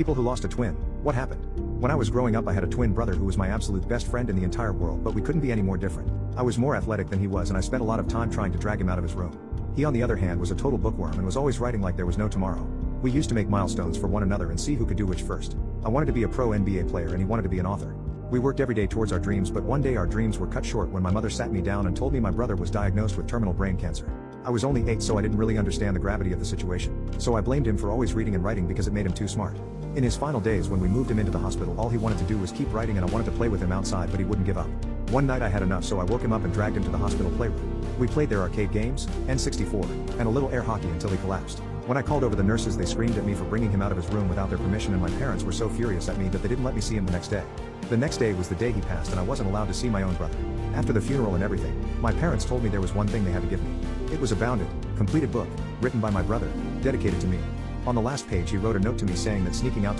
People who lost a twin, what happened? When I was growing up I had a twin brother who was my absolute best friend in the entire world, but we couldn't be any more different. I was more athletic than he was and I spent a lot of time trying to drag him out of his room. He on the other hand was a total bookworm and was always writing like there was no tomorrow. We used to make milestones for one another and see who could do which first. I wanted to be a pro NBA player and he wanted to be an author. We worked every day towards our dreams, but one day our dreams were cut short when my mother sat me down and told me my brother was diagnosed with terminal brain cancer. I was only 8, so I didn't really understand the gravity of the situation. So I blamed him for always reading and writing because it made him too smart. In his final days when we moved him into the hospital, all he wanted to do was keep writing and I wanted to play with him outside, but he wouldn't give up. One night I had enough, so I woke him up and dragged him to the hospital playroom. We played their arcade games, N64, and a little air hockey until he collapsed. When I called over the nurses, they screamed at me for bringing him out of his room without their permission, and my parents were so furious at me that they didn't let me see him the next day. The next day was the day he passed and I wasn't allowed to see my own brother. After the funeral and everything, my parents told me there was one thing they had to give me. It was a bounded, completed book, written by my brother, dedicated to me. On the last page he wrote a note to me saying that sneaking out